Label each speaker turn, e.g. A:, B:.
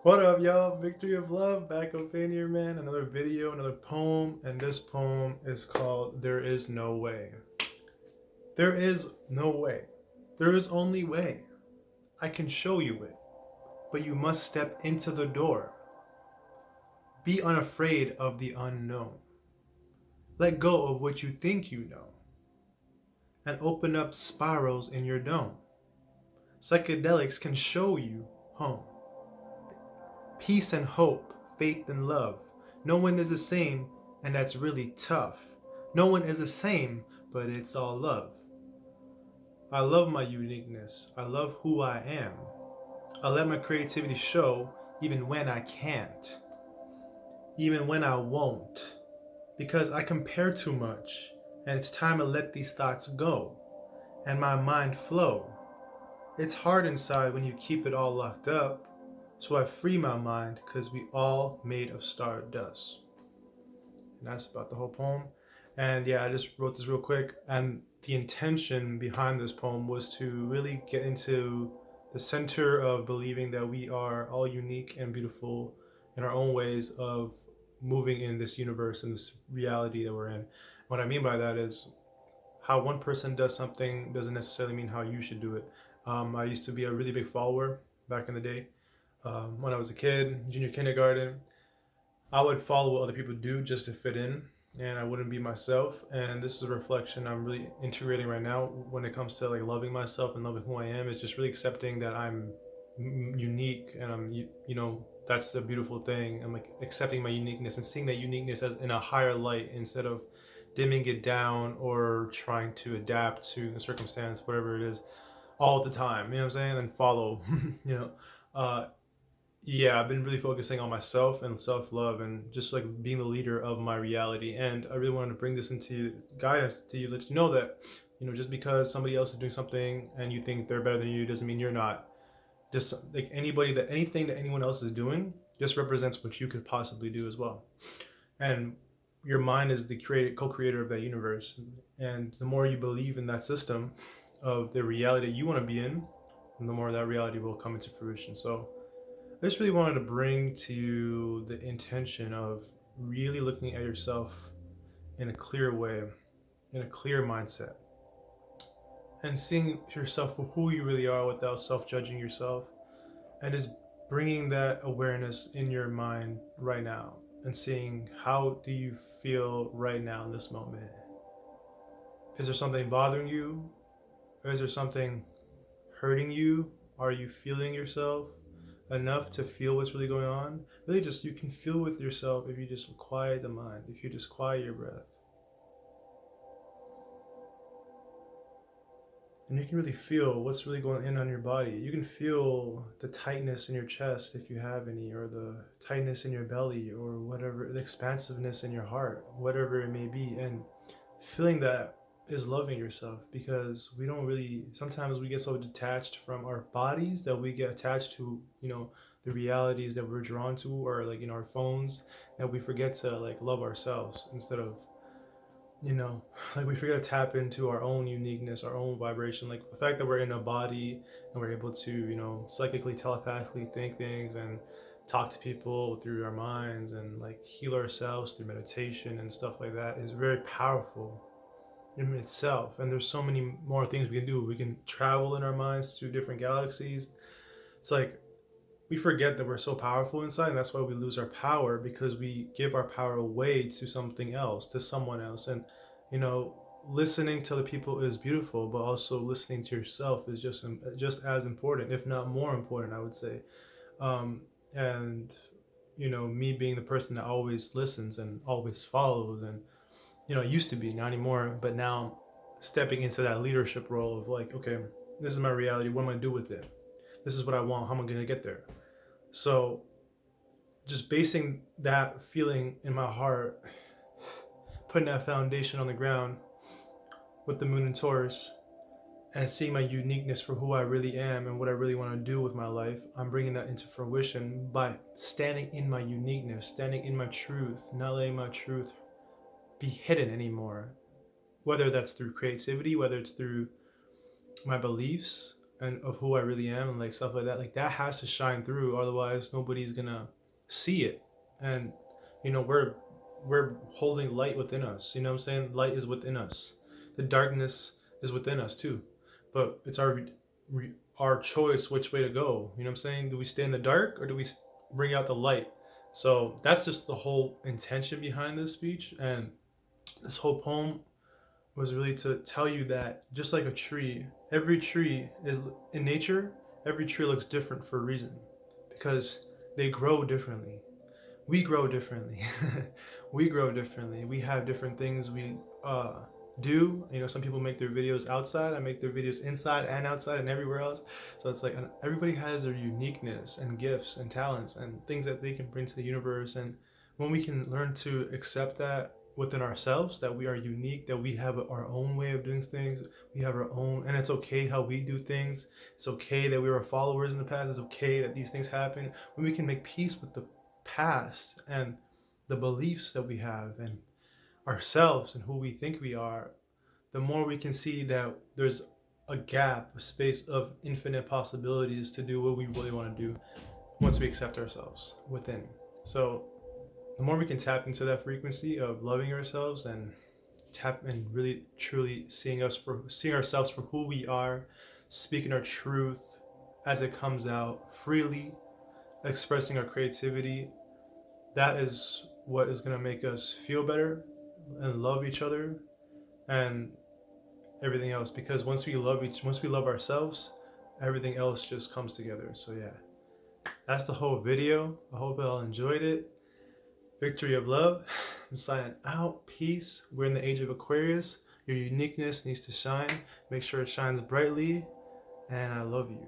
A: What up, y'all? Victory of Love, back up in here, man. Another video, another poem, and this poem is called There Is No Way. There is no way. There is only way. I can show you it, but you must step into the door. Be unafraid of the unknown. Let go of what you think you know, and open up spirals in your dome. Psychedelics can show you home. Peace and hope, faith and love. No one is the same, and that's really tough. No one is the same, but it's all love. I love my uniqueness. I love who I am. I let my creativity show even when I can't, even when I won't, because I compare too much, and it's time to let these thoughts go and my mind flow. It's hard inside when you keep it all locked up, so I free my mind because we all made of stardust. And that's about the whole poem. And yeah, I just wrote this real quick. And the intention behind this poem was to really get into the center of believing that we are all unique and beautiful in our own ways of moving in this universe and this reality that we're in. What I mean by that is how one person does something doesn't necessarily mean how you should do it. I used to be a really big follower back in the day. When I was a kid, junior kindergarten, I would follow what other people do just to fit in, and I wouldn't be myself. And this is a reflection I'm really integrating right now when it comes to like loving myself and loving who I am. It's just really accepting that I'm unique, and that's the beautiful thing. I'm like accepting my uniqueness and seeing that uniqueness as in a higher light instead of dimming it down or trying to adapt to the circumstance, whatever it is, all the time. You know what I'm saying? And follow, you know. Uh, yeah, I've been really focusing on myself and self love and just like being the leader of my reality. And I really wanted to bring this into guidance to you, let you know that, just because somebody else is doing something and you think they're better than you doesn't mean you're not. Just like anything that anyone else is doing just represents what you could possibly do as well. And your mind is the co-creator of that universe. And the more you believe in that system of the reality you want to be in, the more that reality will come into fruition. So I just really wanted to bring to you the intention of really looking at yourself in a clear way, in a clear mindset, and seeing yourself for who you really are without self judging yourself, and just bringing that awareness in your mind right now and seeing how do you feel right now in this moment. Is there something bothering you? Or is there something hurting you? Are you feeling yourself enough to feel what's really going on? Really, just you can feel with yourself if you just quiet the mind, if you just quiet your breath. And you can really feel what's really going in on your body. You can feel the tightness in your chest if you have any, or the tightness in your belly, or whatever, the expansiveness in your heart, whatever it may be. And feeling that is loving yourself, because we don't really, sometimes we get so detached from our bodies that we get attached to the realities that we're drawn to, or like our phones, that we forget to like love ourselves instead of like we forget to tap into our own uniqueness, our own vibration, like the fact that we're in a body and we're able to psychically, telepathically think things and talk to people through our minds and like heal ourselves through meditation and stuff like that is very powerful in itself. And there's so many more things we can do. We can travel in our minds to different galaxies. It's like we forget that we're so powerful inside, and that's why we lose our power, because we give our power away to something else, to someone else. And you know listening to other people is beautiful, but also listening to yourself is just as important, if not more important, I would say. And me being the person that always listens and always follows, and it used to be, not anymore, but now stepping into that leadership role of like, okay, this is my reality. What am I gonna do with it? This is what I want. How am I gonna get there? So just basing that feeling in my heart, putting that foundation on the ground with the moon and Taurus, and seeing my uniqueness for who I really am and what I really want to do with my life, I'm bringing that into fruition by standing in my uniqueness, standing in my truth, not letting my truth be hidden anymore. Whether that's through creativity, whether it's through my beliefs, and of who I really am and like stuff like that. Like that has to shine through, otherwise nobody's gonna see it. And we're holding light within us. You know what I'm saying? Light is within us. The darkness is within us too. But it's our choice which way to go. You know what I'm saying? Do we stay in the dark or do we bring out the light? So that's just the whole intention behind this speech. And this whole poem was really to tell you that just like a tree, every tree is in nature, every tree looks different for a reason, because they grow differently. We grow differently. We grow differently. We have different things we do. Some people make their videos outside. I make their videos inside and outside and everywhere else. So it's like everybody has their uniqueness and gifts and talents and things that they can bring to the universe. And when we can learn to accept that within ourselves, that we are unique, that we have our own way of doing things, we have our own, and it's okay how we do things. It's okay that we were followers in the past. It's okay that these things happen. When we can make peace with the past and the beliefs that we have and ourselves and who we think we are, the more we can see that there's a gap, a space of infinite possibilities to do what we really want to do once we accept ourselves within. So the more we can tap into that frequency of loving ourselves and tap and really truly seeing ourselves for who we are, speaking our truth as it comes out freely, expressing our creativity, that is what is going to make us feel better and love each other and everything else. Because once we love ourselves, everything else just comes together. So yeah, that's the whole video. I hope y'all enjoyed it. Victory of love. I'm signing out. Peace. We're in the age of Aquarius. Your uniqueness needs to shine. Make sure it shines brightly. And I love you.